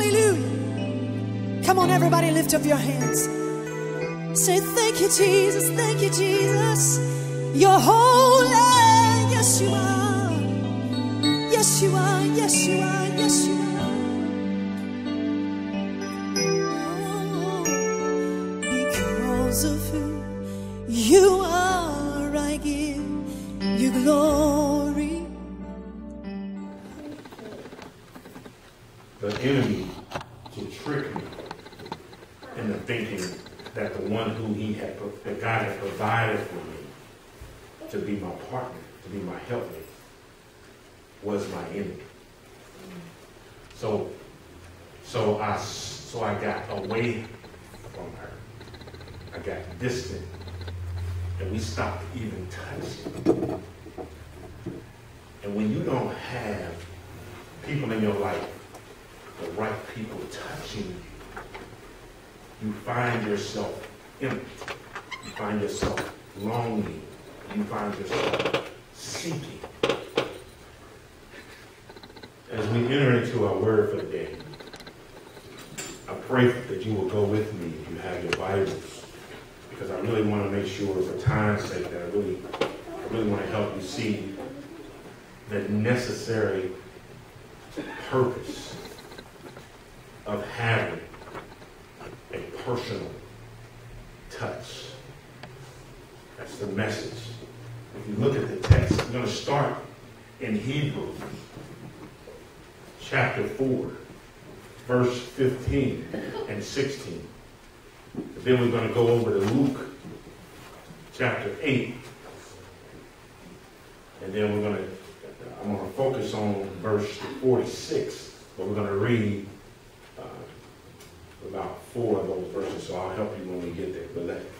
Hallelujah. Come on, everybody, lift up your hands. Say, thank you, Jesus. Thank you, Jesus. You're holy. Yes, you are. Yes, you are. Yes, you are. Yes, you are. Oh, because of who you are, I give you glory. The enemy to trick me into thinking that the one who that God had provided for me to be my partner, to be my helpmate, was my enemy. So I got away from her. I got distant, and we stopped even touching. And when you don't have people in your life, the right people touching you, you find yourself empty. You find yourself longing. You find yourself seeking. As we enter into our word for the day, I pray that you will go with me if you have your Bibles, because I really want to make sure, for time's sake, that I really want to help you see the necessary purpose of having a personal touch. That's the message. If you look at the text, we're going to start in Hebrews chapter 4, verse 15 and 16. Then we're going to go over to Luke chapter 8. And then I'm going to focus on verse 46, but we're going to read about 4 of those verses, so I'll help you when we get there.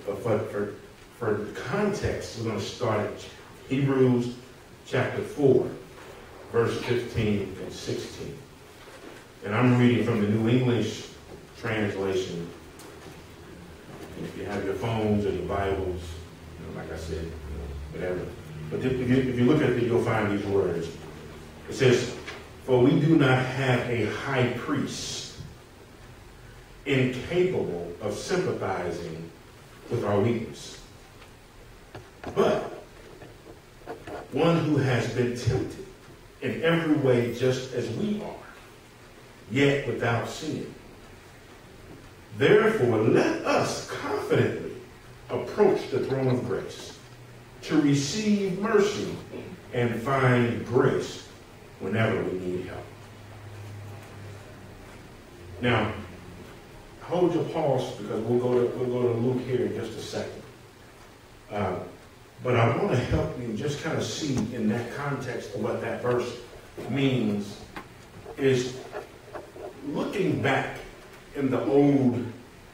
But for context, we're going to start at Hebrews chapter 4, verse 15 and 16. And I'm reading from the New English translation. And if you have your phones or your Bibles, like I said, whatever. But if you look at it, you'll find these words. It says, "For we do not have a high priest incapable of sympathizing with our weakness, but one who has been tempted in every way just as we are, yet without sin. Therefore, let us confidently approach the throne of grace to receive mercy and find grace whenever we need help." Now, hold your pause, because we'll go to Luke here in just a second. But I want to help you just kind of see in that context of what that verse means is looking back in the Old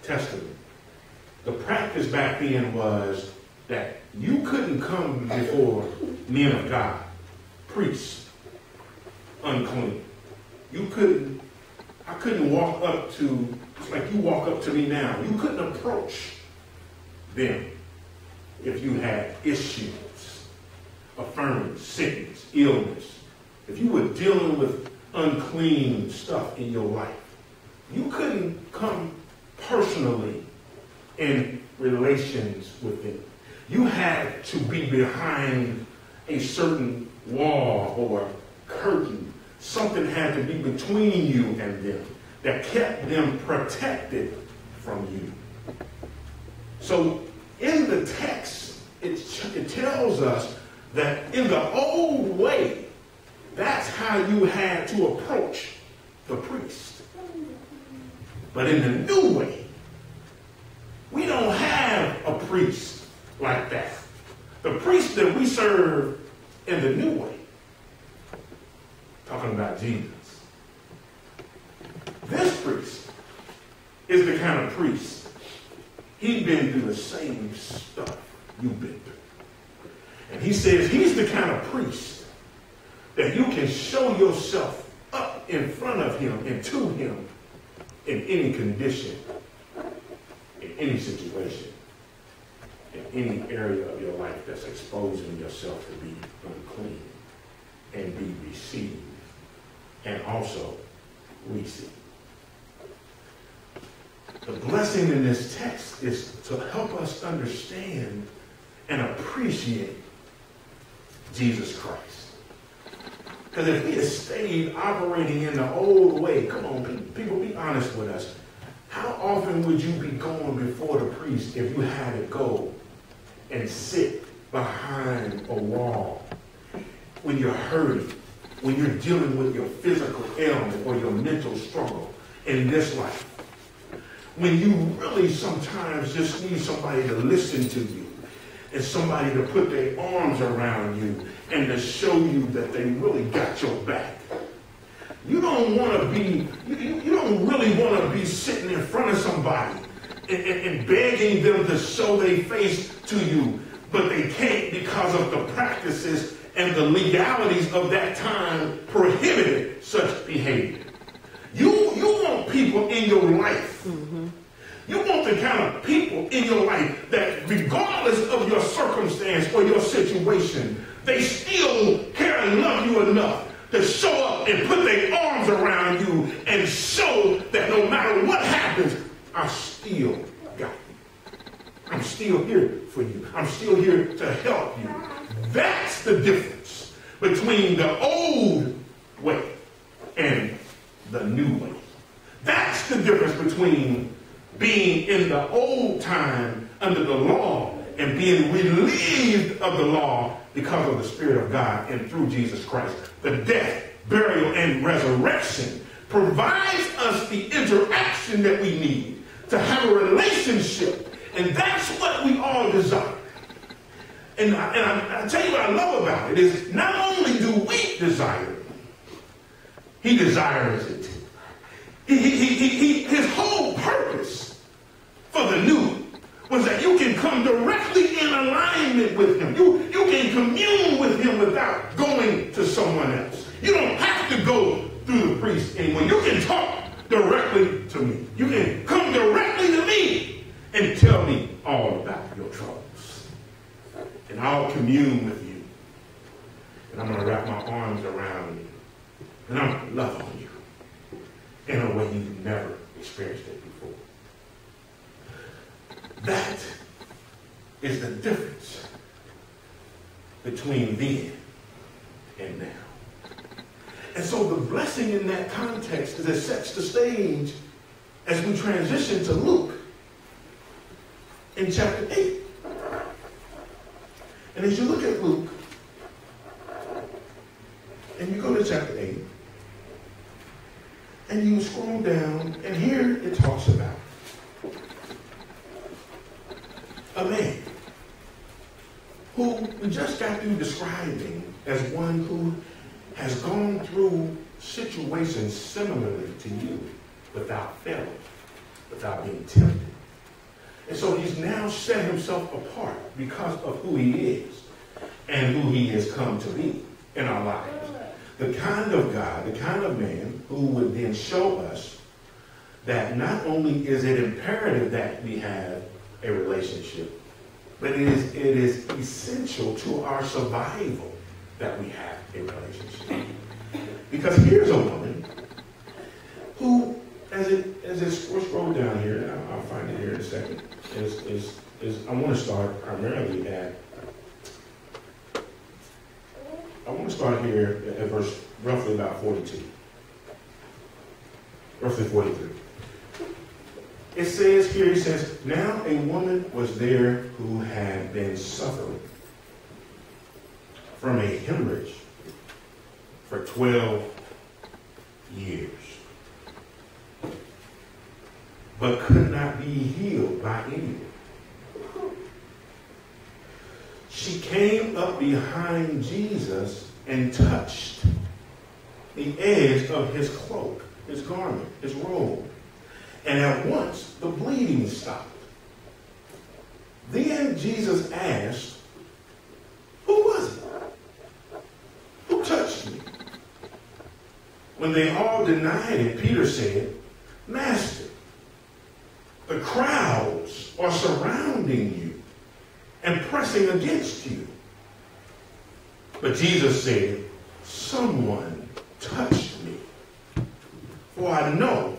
Testament. The practice back then was that you couldn't come before men of God, priests, unclean. I couldn't walk up to, it's like you walk up to me now. You couldn't approach them if you had issues, affirming sickness, illness. If you were dealing with unclean stuff in your life, you couldn't come personally in relations with them. You had to be behind a certain wall or curtain. Something had to be between you and them that kept them protected from you. So in the text, it tells us that in the old way, that's how you had to approach the priest. But in the new way, we don't have a priest like that. The priest that we serve in the new way, talking about Jesus, this priest is the kind of priest, he's been through the same stuff you've been through. And he says he's the kind of priest that you can show yourself up in front of him and to him in any condition, in any situation, in any area of your life that's exposing yourself to be unclean, and be received and also receive. The blessing in this text is to help us understand and appreciate Jesus Christ. Because if we had stayed operating in the old way, come on, people, be honest with us. How often would you be going before the priest if you had to go and sit behind a wall when you're hurting, when you're dealing with your physical ailment or your mental struggle in this life? When you really sometimes just need somebody to listen to you and somebody to put their arms around you and to show you that they really got your back. You don't want to be, you don't really want to be sitting in front of somebody and begging them to show their face to you, but they can't because of the practices and the legalities of that time prohibited such behavior. You want people in your life. Mm-hmm. You want the kind of people in your life that regardless of your circumstance or your situation, they still care and love you enough to show up and put their arms around you and show that no matter what happens, I still got you. I'm still here for you. I'm still here to help you. That's the difference between the old way and the new way. That's the difference between being in the old time under the law and being relieved of the law because of the Spirit of God and through Jesus Christ. The death, burial, and resurrection provides us the interaction that we need to have a relationship. And that's what we all desire. And I tell you what I love about it is not only do we desire it, he desires it. His whole purpose for the new was that you can come directly in alignment with him. You can commune with him without going to someone else. You don't have to go through the priest anymore. You can talk directly to me. You can come directly to me and tell me all about your troubles. And I'll commune with you. And I'm going to wrap my arms around you. And I'm going to love on you in a way you've never experienced it before. That is the difference between then and now. And so the blessing in that context is it sets the stage as we transition to Luke in chapter 8. And as you look at Luke, and you go to chapter 8, and you scroll down, and here it talks about a man who we just got through describing as one who has gone through situations similarly to you without failing, without being tempted. And so he's now set himself apart because of who he is and who he has come to be in our lives. The kind of God, the kind of man who would then show us that not only is it imperative that we have a relationship, but it is essential to our survival that we have a relationship. Because here's a woman who, as it scrolled down here, and I'll find it here in a second, I want to start primarily here at verse roughly about 42. Roughly 43. It says here, he says, now a woman was there who had been suffering from a hemorrhage for 12 years, but could not be healed by anyone. She came up behind Jesus and touched the edge of his cloak, his garment, his robe. And at once the bleeding stopped. Then Jesus asked, who was it? Who touched me? When they all denied it, Peter said, Master, the crowds are surrounding you and pressing against you. But Jesus said, someone touched me, for I know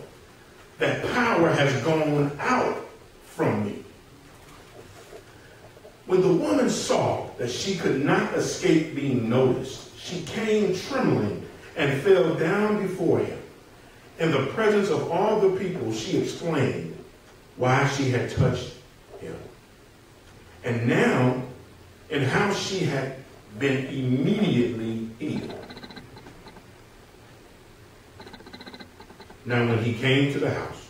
that power has gone out from me. When the woman saw that she could not escape being noticed, she came trembling and fell down before him. In the presence of all the people, she explained why she had touched him, and how she had been immediately healed. Now, when he came to the house,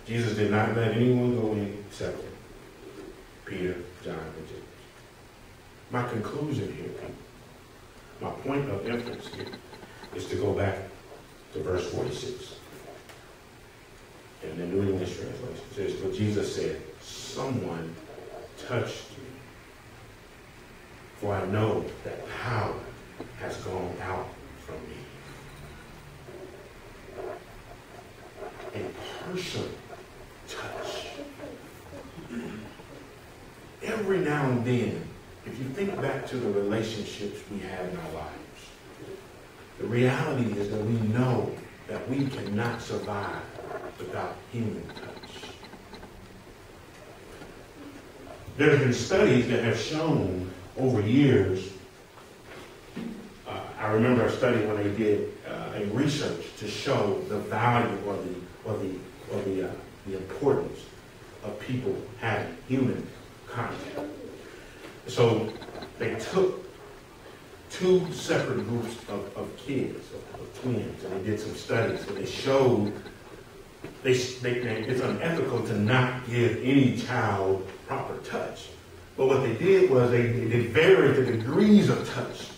Jesus did not let anyone go in except Peter, John, and James. My conclusion here, people, my point of emphasis here, is to go back to verse 46. In the New English translation, it says, but Jesus said, someone touched me, for I know that power has gone out from me. A personal touch. Every now and then, if you think back to the relationships we have in our lives, the reality is that we know that we cannot survive without human touch. There have been studies that have shown over years. I remember a study when they did a research to show the value or the importance of people having human contact. So they took two separate groups of kids, of twins, and they did some studies, and they showed it's unethical to not give any child proper touch. But what they did was they varied the degrees of touch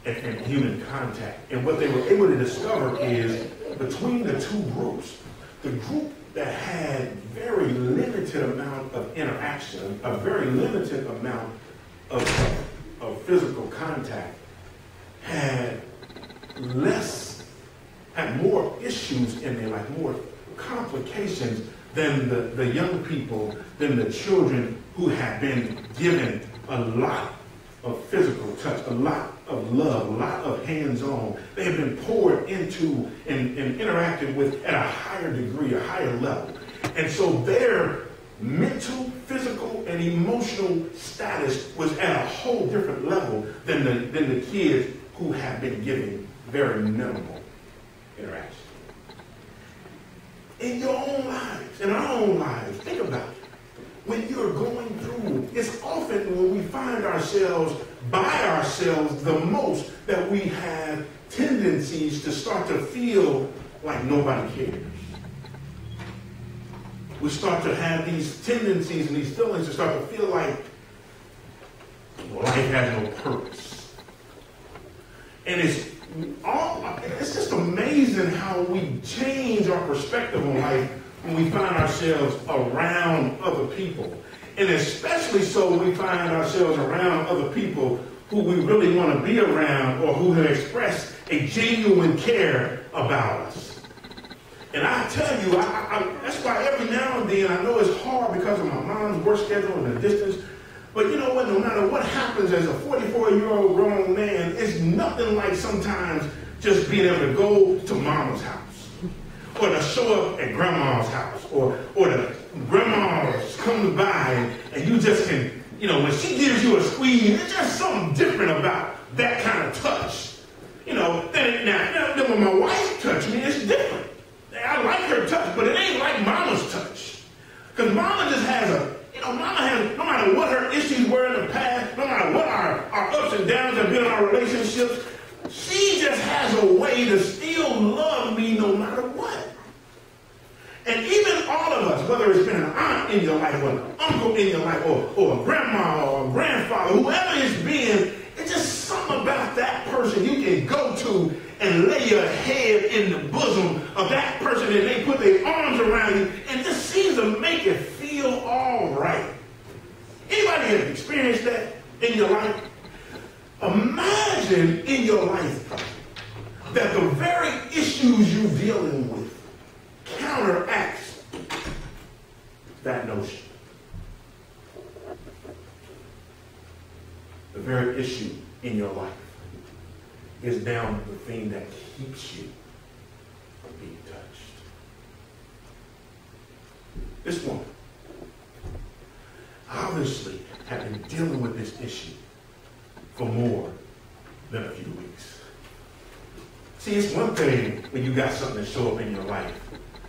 and human contact. And what they were able to discover is between the two groups, the group that had very limited amount of interaction, a very limited amount of physical contact, had more issues in their life, more complications than the young people, than the children who had been given a lot of physical touch, a lot of love, a lot of hands-on. They have been poured into and interacted with at a higher degree, a higher level. And so their mental, physical, and emotional status was at a whole different level than the kids who have been given very minimal interaction. In your own lives, in our own lives, think about it. When you're going through, it's often when we find ourselves by ourselves the most that we have tendencies to start to feel like nobody cares. We start to have these tendencies and these feelings to start to feel like life has no purpose. And it's just amazing how we change our perspective on life when we find ourselves around other people. And especially so when we find ourselves around other people who we really want to be around or who have expressed a genuine care about us. And I tell you, that's why every now and then, I know it's hard because of my mom's work schedule and the distance, but you know what, no matter what happens as a 44-year-old grown man, it's nothing like sometimes just being able to go to mama's house, or to show up at grandma's house, or the grandma's come by and you just can, you know, when she gives you a squeeze, it's just something different about that kind of touch. You know, then when my wife touched me, it's different. I like her touch, but it ain't like mama's touch. Because mama just has mama has, no matter what her issues were in the past, no matter what our ups and downs have been in our relationships, she just has a way to still love me no matter what. And even all of us, whether it's been an aunt in your life, or an uncle in your life, or a grandma, or a grandfather, whoever it's been, it's just something about that person you can go to and lay your head in the bosom of that person, and they put their arms around you, and just seems to make you feel all right. Anybody have experienced that in your life? Imagine in your life that the very issues you're dealing with counteracts that notion. The very issue in your life is now the thing that keeps you from being touched. This woman obviously had been dealing with this issue for more than a few weeks. See, it's one thing when you got something that show up in your life,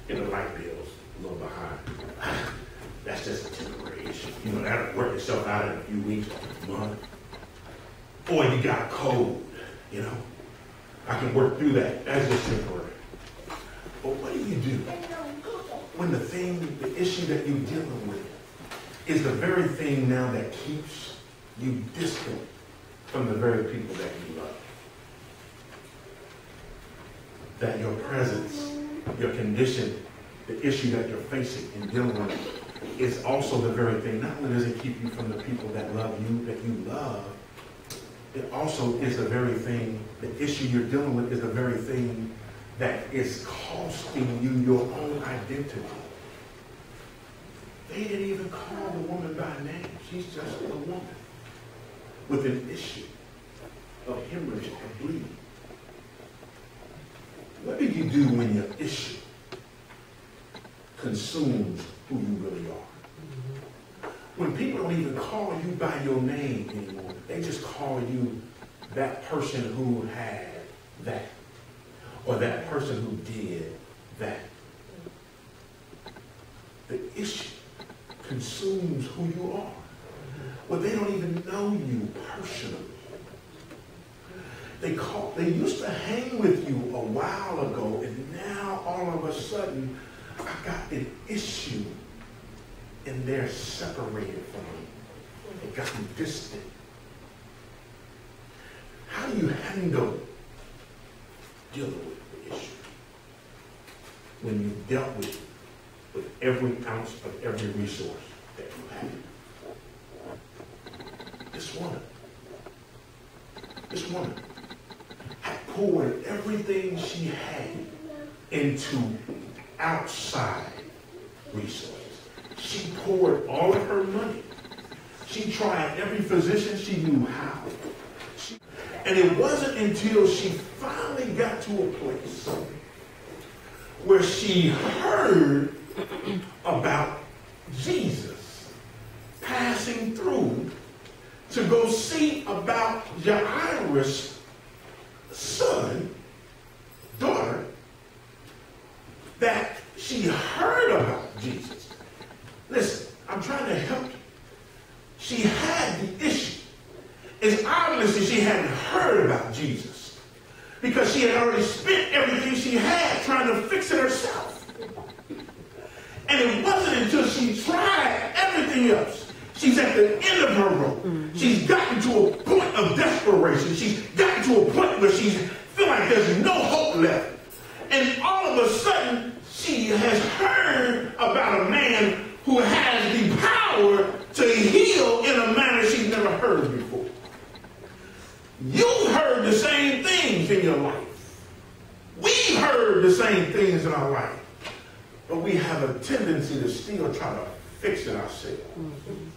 and the light bill's a little behind. That's just a temporary issue. You know, that'll work itself out in a few weeks or a month. Or you got a cold, you know. I can work through that. That's just temporary. But what do you do when the issue that you're dealing with is the very thing now that keeps you distant from the very people that you love? That your presence, your condition, the issue that you're facing and dealing with is also the very thing. Not only does it keep you from the people that love you, that you love, it also is the very thing, the issue you're dealing with is the very thing that is costing you your own identity. They didn't even call the woman by name. She's just a woman with an issue of hemorrhage and bleeding. What do you do when your issue consumes who you really are? When people don't even call you by your name anymore, they just call you that person who had that, or that person who did that. The issue consumes who you are. Well, they don't even know you personally. They used to hang with you a while ago, and now all of a sudden, I got an issue, and they're separated from me. They got you distant. How do you handle dealing with the issue when you dealt with every ounce of every resource that you had? This woman had poured everything she had into outside resources. She poured all of her money. She tried every physician she knew how. And it wasn't until she finally got to a place where she heard about Jesus passing through to go see about Jairus' daughter, that she heard about Jesus. Listen, I'm trying to help you. She had the issue. It's obviously she hadn't heard about Jesus because she had already spent everything she had trying to fix it herself. And it wasn't until she tried everything else. She's at the end of her rope. Mm-hmm. She's gotten to a point of desperation. She's gotten to a point where she feels like there's no hope left. And all of a sudden, she has heard about a man who has the power to heal in a manner she's never heard before. You've heard the same things in your life. We've heard the same things in our life. But we have a tendency to still try to fix it ourselves. Mm-hmm.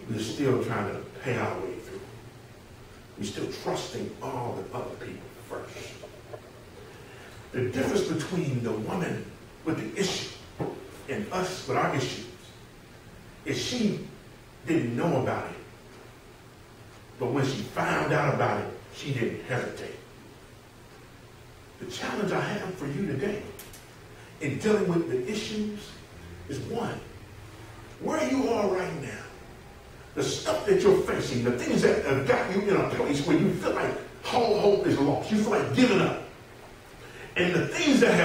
We're still trying to pay our way through. We're still trusting all the other people first. The difference between the woman with the issue and us with our issues is she didn't know about it. But when she found out about it, she didn't hesitate. The challenge I have for you today in dealing with the issues is one, where you are right now, the stuff that you're facing, the things that have got you in a place where you feel like all hope is lost, you feel like giving up. And the things that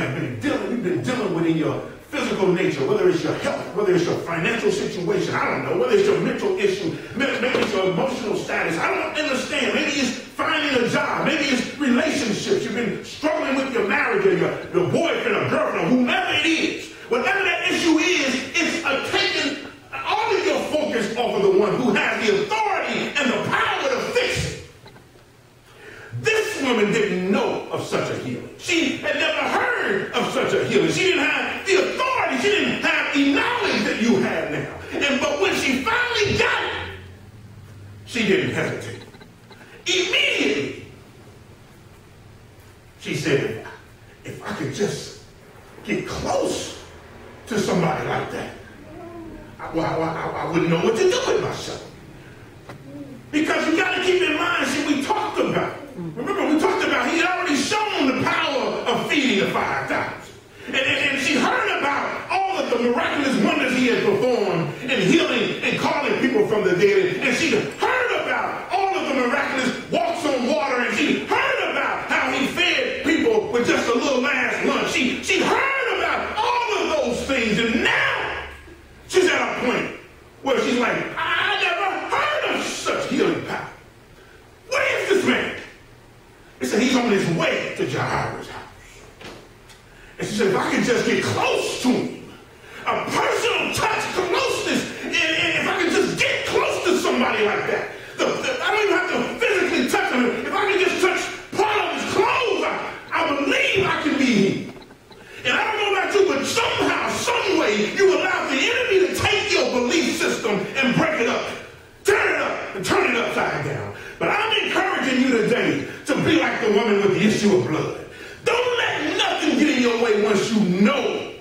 you've been dealing with in your physical nature, whether it's your health, whether it's your financial situation, I don't know, whether it's your mental issue, maybe it's your emotional status, I don't understand. Maybe it's finding a job, maybe it's relationships. You've been struggling with your marriage or your boyfriend or girlfriend or whomever it is. Whatever that issue is, it's taking all of your focus off of the one who has the authority and the power to fix it. This woman didn't know of such a healing. She had never heard of such a healing. She didn't have the authority. She didn't have the knowledge that you have now. But when she finally got it, she didn't hesitate. Immediately, she said, if I could just get close to somebody like that, I wouldn't know what to do with myself. Because you got to keep in mind, see, we talked about, remember we talked about, he had already shown the power of feeding the 5,000. And she heard about all of the miraculous wonders he had performed in healing and calling people from the dead. And she heard about all of the miraculous walks on water. And she heard about how he fed people with just a little last lunch. She heard about all of those things. And now she's at a point where she's like, I never heard of such healing power. Where is this man? They said he's on his way to Jairus' house. And she said, if I can just get close to him, a personal touch, closeness, and if I can just get close to somebody like that, I don't even have to physically touch him. If I can just touch part of his clothes, I believe I can be healed. And I don't know about you, but somehow, some way, you allow the enemy to take your belief system and break it up, turn it up, and turn it upside down. But I'm encouraging you today to be like the woman with the issue of blood. Don't let nothing get in your way once you know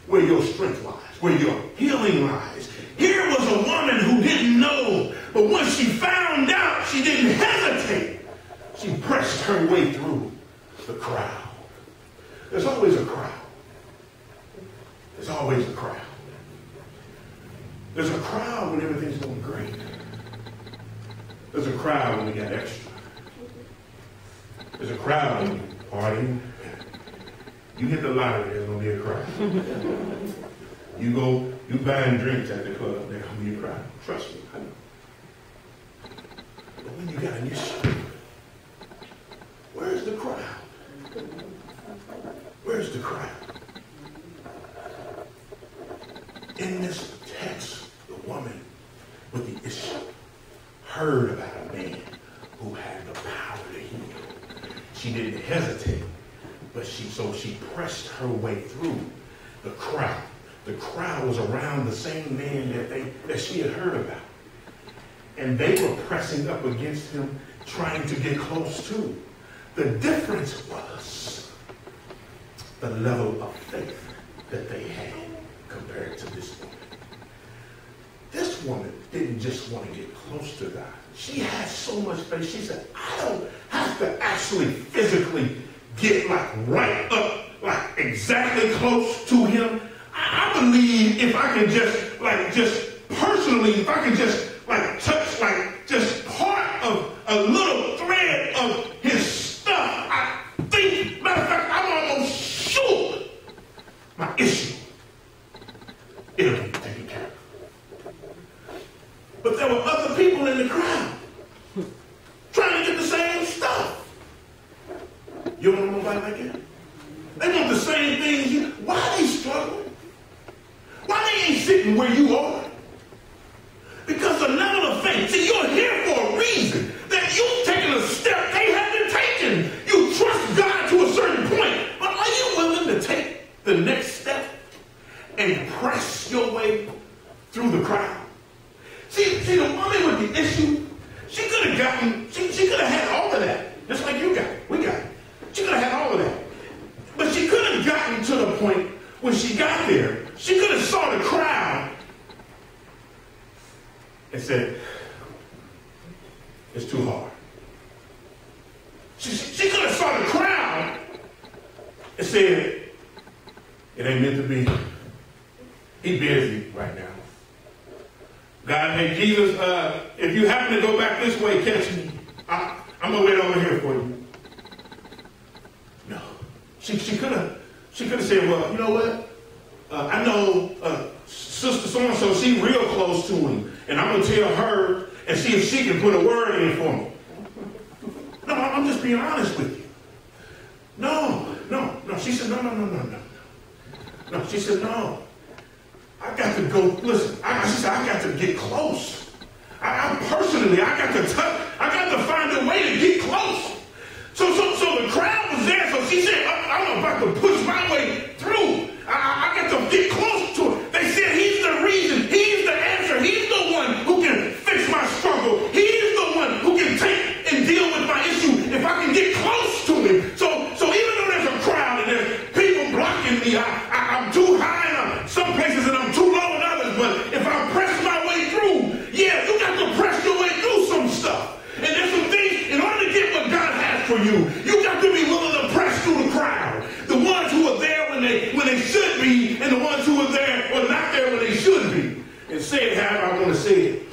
where your strength lies, where your healing lies. Here was a woman who didn't know, but once she found out, she didn't hesitate. She pressed her way through the crowd. There's always a crowd. There's always a crowd. There's a crowd when everything's going great. There's a crowd when we got extra. There's a crowd when you party. You hit the lottery, there's going to be a crowd. You buying drinks at the club, there's going to be a crowd. Trust me, I know. But when you got an issue, where's the crowd? Where's the crowd? In this text, the woman with the issue heard about a man who had the power to heal. She didn't hesitate, but she pressed her way through the crowd. The crowd was around the same man that she had heard about. And they were pressing up against him, trying to get close to. The difference was the level of faith that they had compared to this woman. This woman didn't just want to get close to God. She had so much faith. She said, I don't have to actually physically get right up, exactly close to him. I believe if I can just personally, if I can just touch just part of a little thread of his stuff, I think, matter of fact, I'm almost sure my issue, it'll be taken care of. But there were other people in the crowd trying to get the same stuff. You don't know nobody like that? They want the same things. Why are they struggling? Why they ain't sitting where you are? Because the level of faith. See, you're here for a reason. That you've taken a step they haven't taken. You trust God to a certain point. But are you willing to take the next step and press your way through the crowd? See, the woman with the issue, she could have gotten, she could have had all of that. Just like you got it. We got it. She could have had all of that. But she could have gotten to the point when she got there, she could have saw the crowd and said, it's too hard. She could have saw the crowd and said, it ain't meant to be. He's busy right now. God, hey, Jesus, if you happen to go back this way, catch me. I'm going to wait over here for you. No. She could have said, well, you know what? I know Sister so-and-so, she's real close to him. And I'm going to tell her and see if she can put a word in for me. No, I'm just being honest with you. No. She said, no. No, she said, no. I got to go, listen, she said, I got to get close. I got to touch, I got to find a way to get close. So the crowd was there, so she said, I'm about to push my way through. I got to get close to him. They said, he's the reason, he's the answer, he's the one who can fix my struggle. He's the one who can take and deal with my issue if I can get close to him. So even though there's a crowd and there's people blocking me, I'm too high. say it however I want to say it.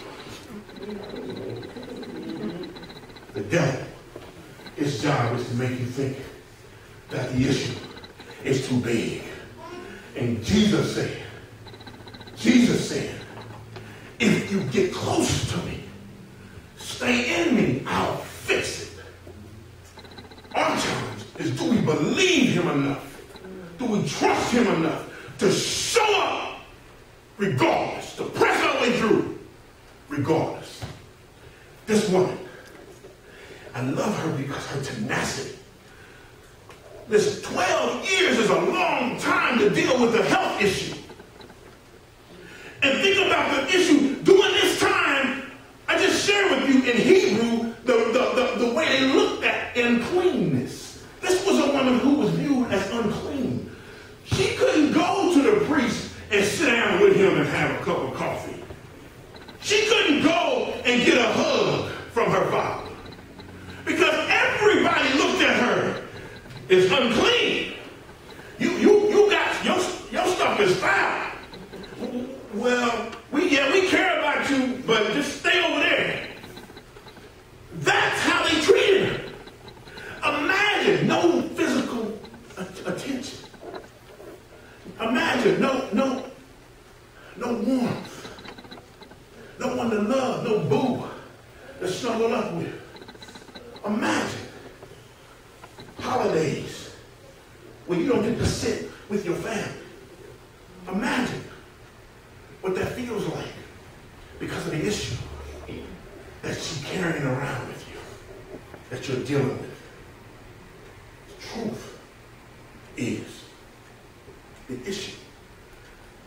The devil, his job is to make you think that the issue is too big. And Jesus said, if you get close to me, stay in me, I'll fix it. Our challenge is, do we believe him enough? Do we trust him enough to show up regardless, to press our way through regardless? This woman, I love her because her tenacity. Listen, 12 years is a long time to deal with a health issue. And think about the issue during this time. I just shared with you in Hebrew the way they looked at uncleanness. This was a woman who was viewed as unclean. She couldn't go to the priest and sit down with him and have a cup of coffee. She couldn't go and get a hug from her father because everybody looked at her as unclean. You got your stuff is foul. Well, we care about you, but just stay over there. That's how they treated her. Imagine no physical attention. Imagine no warmth. No one to love, no boo to snuggle up with. Imagine holidays when you don't get to sit with your family. Imagine what that feels like because of the issue that she's carrying around with you, that you're dealing with. The truth is, the issue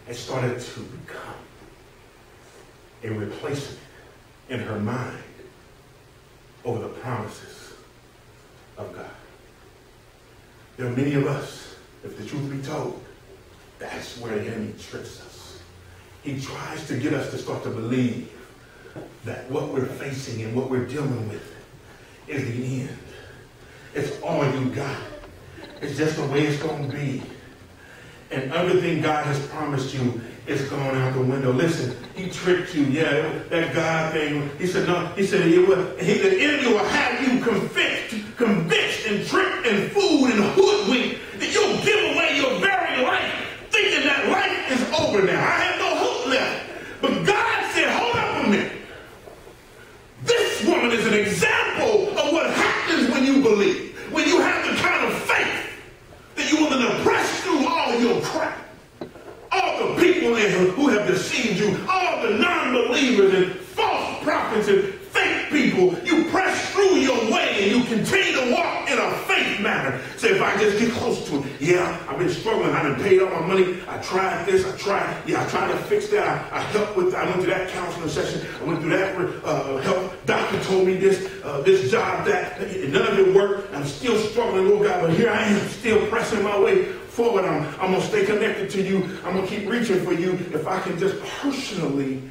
has started to become a replacement in her mind over the promises of God. There are many of us, if the truth be told, that's where the enemy tricks us. He tries to get us to start to believe that what we're facing and what we're dealing with is the end. It's all you got. It's just the way it's going to be. And everything God has promised you is going out the window. Listen, he tricked you. Yeah, that God thing. He said, no. He said, the enemy will have you convinced and tricked and fooled and hoodwinked that you'll give away your very life, thinking that life is over now. I have no hope left. But God said, hold up a minute. This woman is an example of what happens when you believe. When you have the kind of faith that you're willing to press through all your crap. All the people who have deceived you, all the non-believers and false prophets and fake people, you press through your way and you continue to walk in a faith manner. Say, if I just get close to it, yeah, I've been struggling, I done paid all my money, I tried this, I tried to fix that, I helped with, I went to that counseling session, I went through that help, doctor told me this job, that, none of it worked, I'm still struggling, Lord God, but here I am, still pressing my way forward. I'm going to stay connected to you. I'm going to keep reaching for you if I can just personally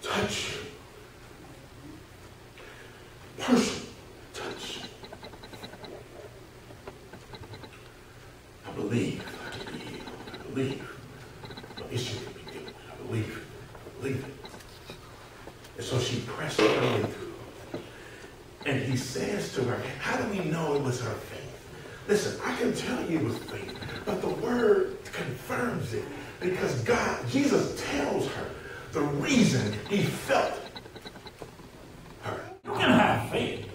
touch you. Personal touch. I believe I can be healed. I believe my issue can be dealt with. I believe it. And so she pressed her way through. And he says to her, how do we know it was her faith? Listen, I can tell you it was faith, but the word confirms it because Jesus tells her the reason he felt her. You can have faith.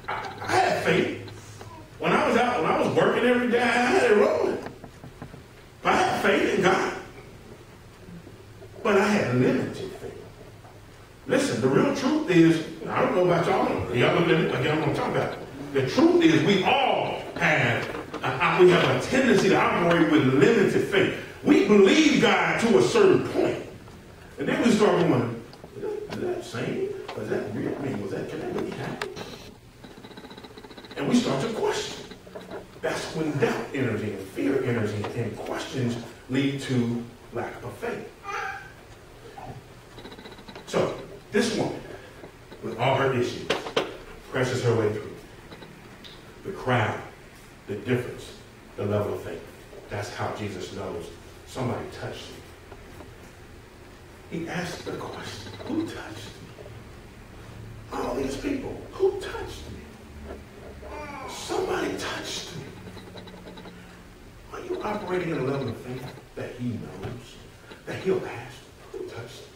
I had faith. When I was working every day, I had it rolling. I had faith in God. But I had limited faith. Listen, the real truth is, I don't know about y'all. Y'all look at it like I'm going to talk about it. The truth is we all have a tendency to operate with limited faith. We believe God to a certain point. And then we start going, is that sane? Was that real? I mean, can that really happen? And we start to question. That's when doubt enters in, fear enters in, and questions lead to lack of faith. So, this woman, with all her issues, presses her way through. The crowd, the difference, the level of faith. That's how Jesus knows somebody touched you. he asked the question, who touched me? All these people, who touched me? Somebody touched me. Are you operating at a level of faith that he knows, that he'll ask, who touched me?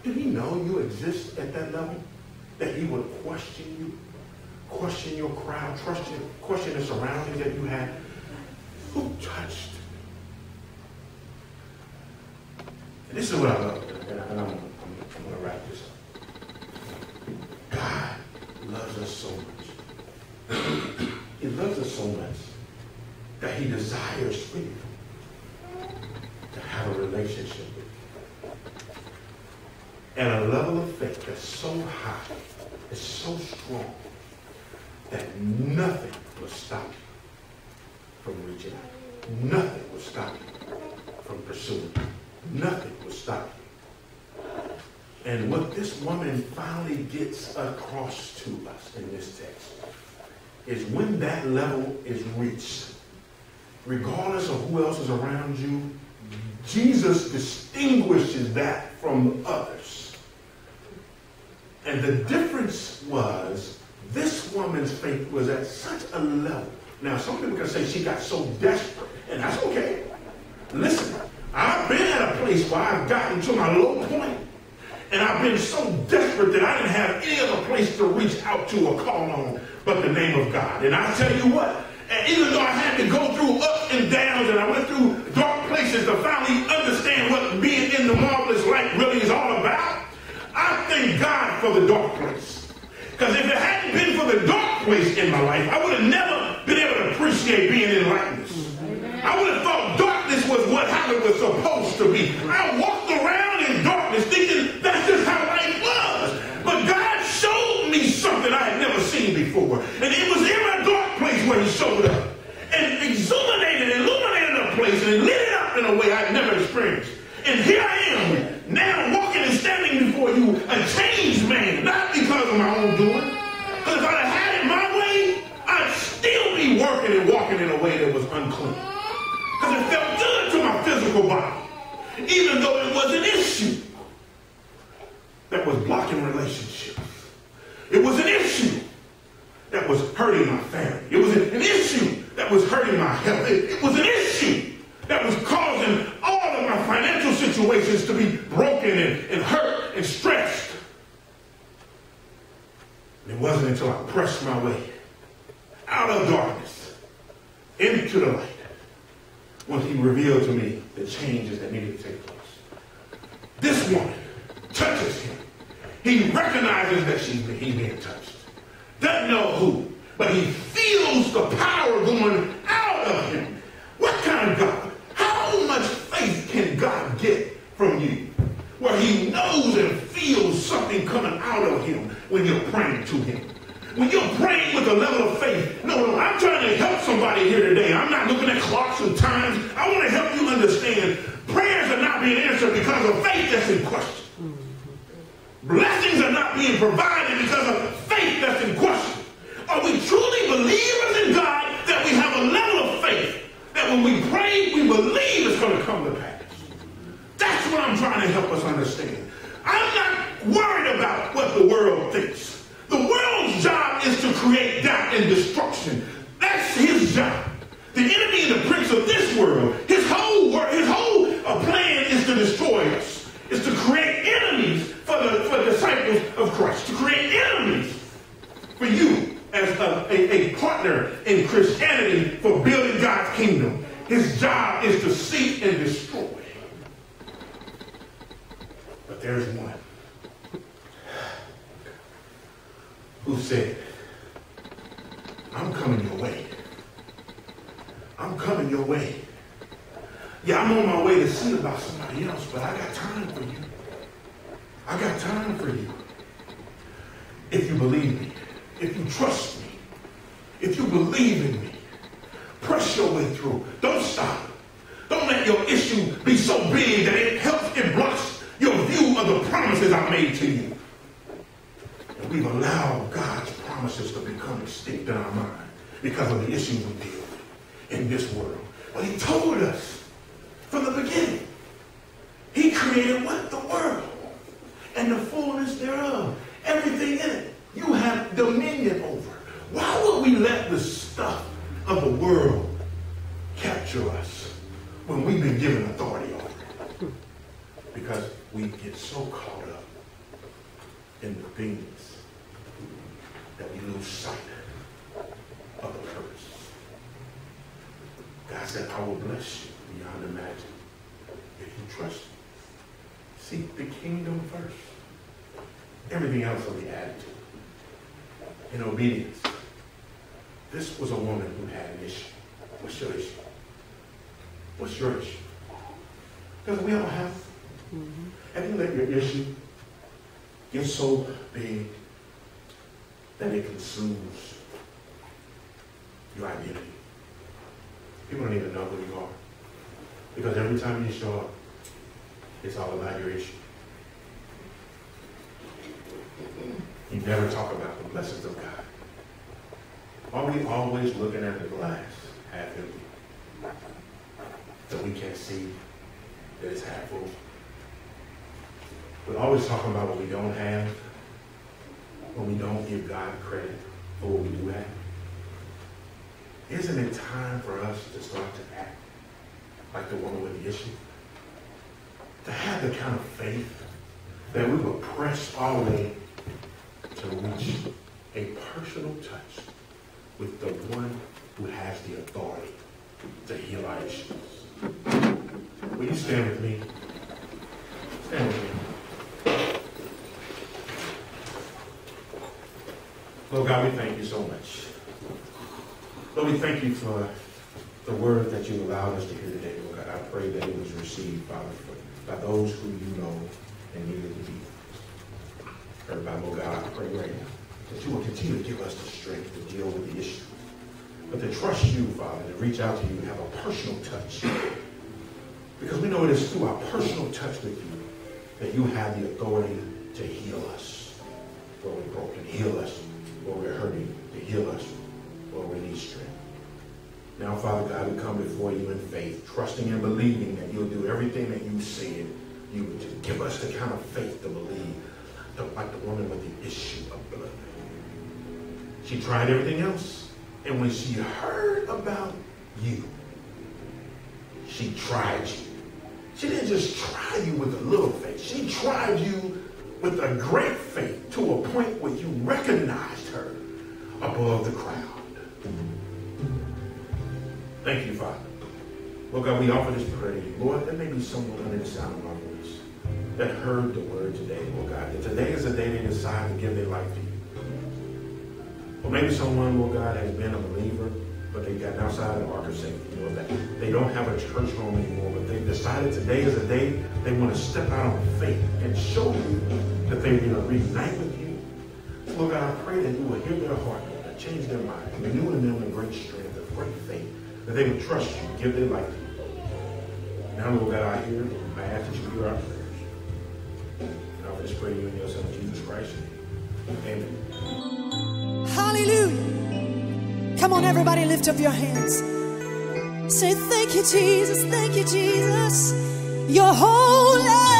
Did he know you exist at that level? That he would question you, question your crowd, question the surroundings that you have? Who touched me? And this is what I love, and I'm going to wrap this up. God loves us so much. He loves us so much that he desires for you to have a relationship with you. And a level of faith that's so high, it's so strong, that nothing will stop you from reaching out. Nothing will stop you from pursuing you. Nothing will stop you. And what this woman finally gets across to us in this text is when that level is reached, regardless of who else is around you, Jesus distinguishes that from others. And the difference was this woman's faith was at such a level. Now, some people can say she got so desperate, and that's okay. Listen, I've been at a place where I've gotten to my low point, and I've been so desperate that I didn't have any other place to reach out to or call on but the name of God. And I tell you what, and even though I had to go through ups and downs and I went through dark places to finally understand what being in the marvelous light really is all about, I thank God for the dark place. Because if it hadn't been for the dark place in my life, I would have never been able to appreciate being in lightness. I would have thought darkness was how it was supposed to be. I walked around in darkness thinking that's just how life was. But God showed me something I had never seen before. And it was in my dark place where he showed up and illuminated the place and lit it up in a way I'd never experienced. And here I am now walking and standing before you, a changed man, not because of my own doing. Because if I'd have had it my way, I'd still be working and walking in a way that was unclean. Because it felt good to my physical body, even though it was an issue that was blocking relationships. It was an issue that was hurting my family. It was an issue that was hurting my health. It was an issue that was causing all of my financial situations to be broken and hurt and stressed. And it wasn't until I pressed my way out of darkness into the light when he revealed to me the changes that needed to take place. This woman touches him. He recognizes that he's being touched. Doesn't know who, but he feels the power going out of him. What kind of God? How much faith can God get from you where he knows and feels something coming out of him when you're praying to him? When you're praying with a level of faith, no, I'm trying to help somebody here today. I'm not looking at clocks and times. I want to help you understand prayers are not being answered because of faith that's in question. Blessings are not being provided because of faith that's in question. Are we truly believers in God that we have a level of faith that when we pray, we believe it's going to come to pass? That's what I'm trying to help us understand. I'm not worried about what the world thinks. The world's job is to create doubt and destruction. That's his job. The enemy and the prince of this world, his whole plan is to destroy us. Is to create enemies for disciples of Christ. To create enemies for you as a partner in Christianity for building God's kingdom. His job is to seek and destroy. But there's one who said, I'm coming your way. I'm coming your way. Yeah, I'm on my way to see about somebody else, but I got time for you. I got time for you. If you believe me, if you trust me, if you believe in me, press your way through. Don't stop. Don't let your issue be so big that it blocks your view of the promises I made to you. And we've allowed God's promises to become extinct in our mind because of the issues we deal with in this world. But he told us from the beginning. He created created what? The world. And the fullness thereof. Everything in it. You have dominion over. Why would we let the stuff of the world capture us when we've been given authority over it? Because we get so caught up in the things that we lose sight of the purpose. God said, I will bless you beyond imagine if you trust me. Seek the kingdom first. Everything else will be added to it. In obedience. This was a woman who had an issue. What's your issue? What's your issue? Because we all have. Have you let your issue get so big that it consumes your identity? People don't even know who you are. Because every time you show up, it's all about your issue. You never talk about the blessings of God. Are we always looking at the glass half empty? That we can't see that it's half full? We're always talking about what we don't have, when we don't give God credit for what we do have. Isn't it time for us to start to act like the woman with the issue? To have the kind of faith that we will press our way to reach a personal touch with the one who has the authority to heal our issues. Will you stand with me? Stand with me. Lord God, we thank you so much. Lord, we thank you for the word that you allowed us to hear today, Lord God. I pray that it was received, Father, by those who you know and needed to be heard by, Lord God. I pray right now that you will continue to give us the strength to deal with the issue, but to trust you, Father, to reach out to you and have a personal touch. Because we know it is through our personal touch with you that you have the authority to heal us where we're broken, heal us where we're hurting, to heal us where we need strength. Now, Father God, we come before you in faith, trusting and believing that you'll do everything that you said you would do. Give us the kind of faith to believe, like the woman with the issue of blood. She tried everything else, and when she heard about you, she tried you. She didn't just try you with a little faith. She tried you with a great faith to a point where you recognized her above the crowd. Thank you, Father. Lord God, we offer this prayer to you. Lord, there may be someone under the sound of my voice that heard the word today, Lord God, that today is the day they decide to give their life to you. Or maybe someone, Lord God, has been a believer, but they've gotten outside of the ark of safety, Lord, that they don't have a church home anymore, but they've decided today is the day they want to step out on faith and show you that they want to reunite with you. So, Lord God, I pray that you will hear their heart, Lord, change their mind, renew in them a great strength, a great faith, that they would trust you, give their life to you. Now, Lord God, I hear, I ask that you hear our prayers. And I just pray you in your Son, Jesus Christ. Amen. Hallelujah. Come on, everybody, lift up your hands. Say, thank you, Jesus. Thank you, Jesus. You're holy.